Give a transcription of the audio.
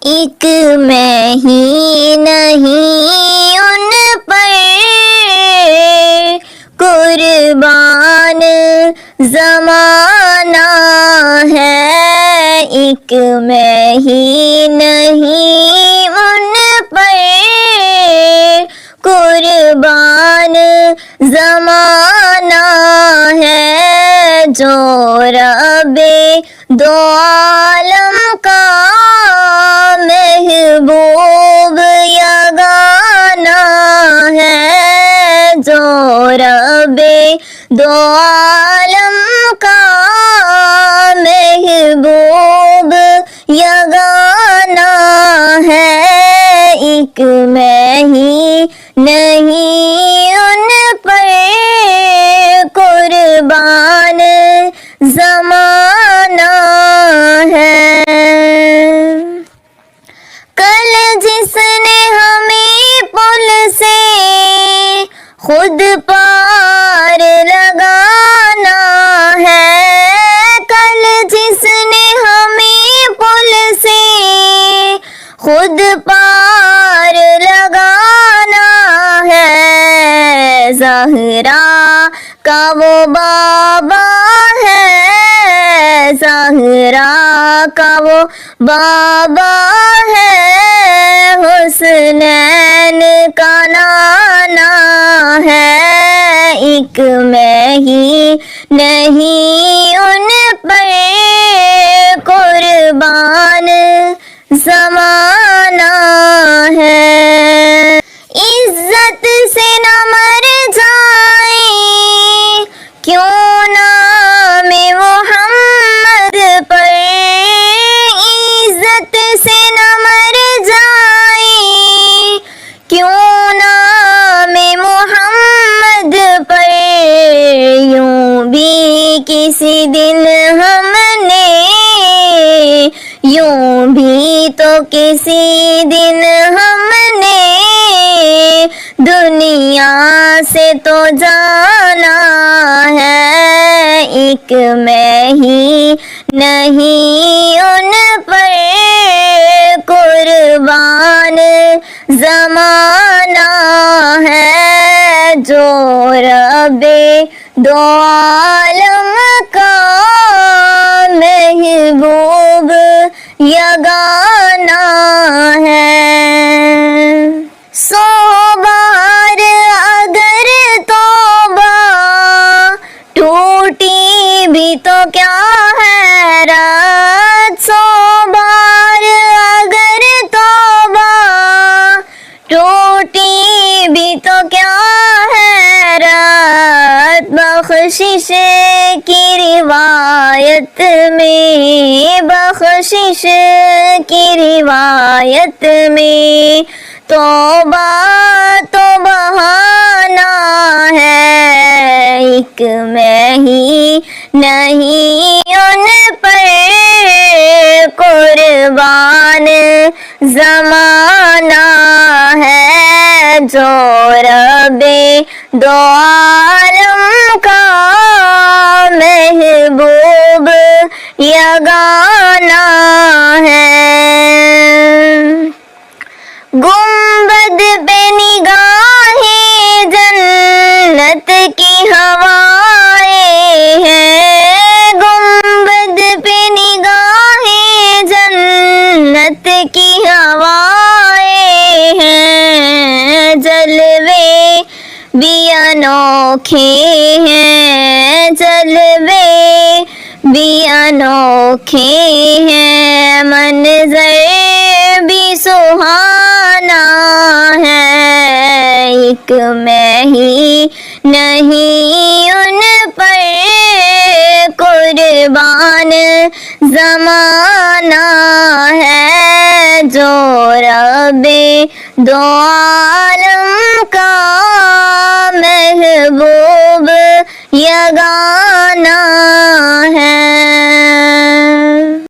ایک میں ہی نہیں ان پر قربان زمانہ ہے، ایک میں ہی نہیں ان پر قربان زمانہ ہے، جو رب دو عالم کا محبوب یگانہ ہے، جو رب دو عالم کا محبوب یگانہ ہے، ایک میں ہی نہیں ان پر قربان زمانہ ہے۔ کل جس نے ہمیں پل سے خود پار لگانا ہے، کل جس نے ہمیں پل سے خود پار لگانا ہے، زہرا کا وہ بابا ہے، زہرا کا وہ بابا ہے، حسنین کا نانا ہے، ایک میں ہی نہیں ان پر قربان زمانہ ہے۔ عزت سے نہ مر جائے کیوں نام محمد پر، عزت سے نہ مر جائے کیوں نام محمد پر، یوں بھی کسی دن ہم نے، یوں بھی تو کسی دن ہم نے دنیا سے تو جانا ہے، ایک میں ہی نہیں ان پر قربان زمانہ ہے، جو رب دو عالم کا محبوب یگانہ ہے۔ سو بار اگر توبہ ٹوٹی بھی تو کیا حیرت، سو بار اگر توبہ ٹوٹی بھی تو کیا حیرت، بخشش کی روایت میں، بخشش کی روایت میں توبہ تو بہانہ ہے، ایک میں ہی نہیں ان پر قربان زمانہ ہے، جو رب دو عالم کا محبوب یگانہ ہے۔ گنبد پہ نگاہیں جنت کی ہوائیں ہیں، گنبد پہ نگاہیں جنت کی ہوائیں ہیں، جلوے بھی انوکھے ہیں، جلوے بھی انوکھے ہیں، منظر بھی سہانا ہے، ایک میں ہی نہیں ان پر قربان زمانہ ہے، جو رب دو عالم کا محبوب یگانہ ہے۔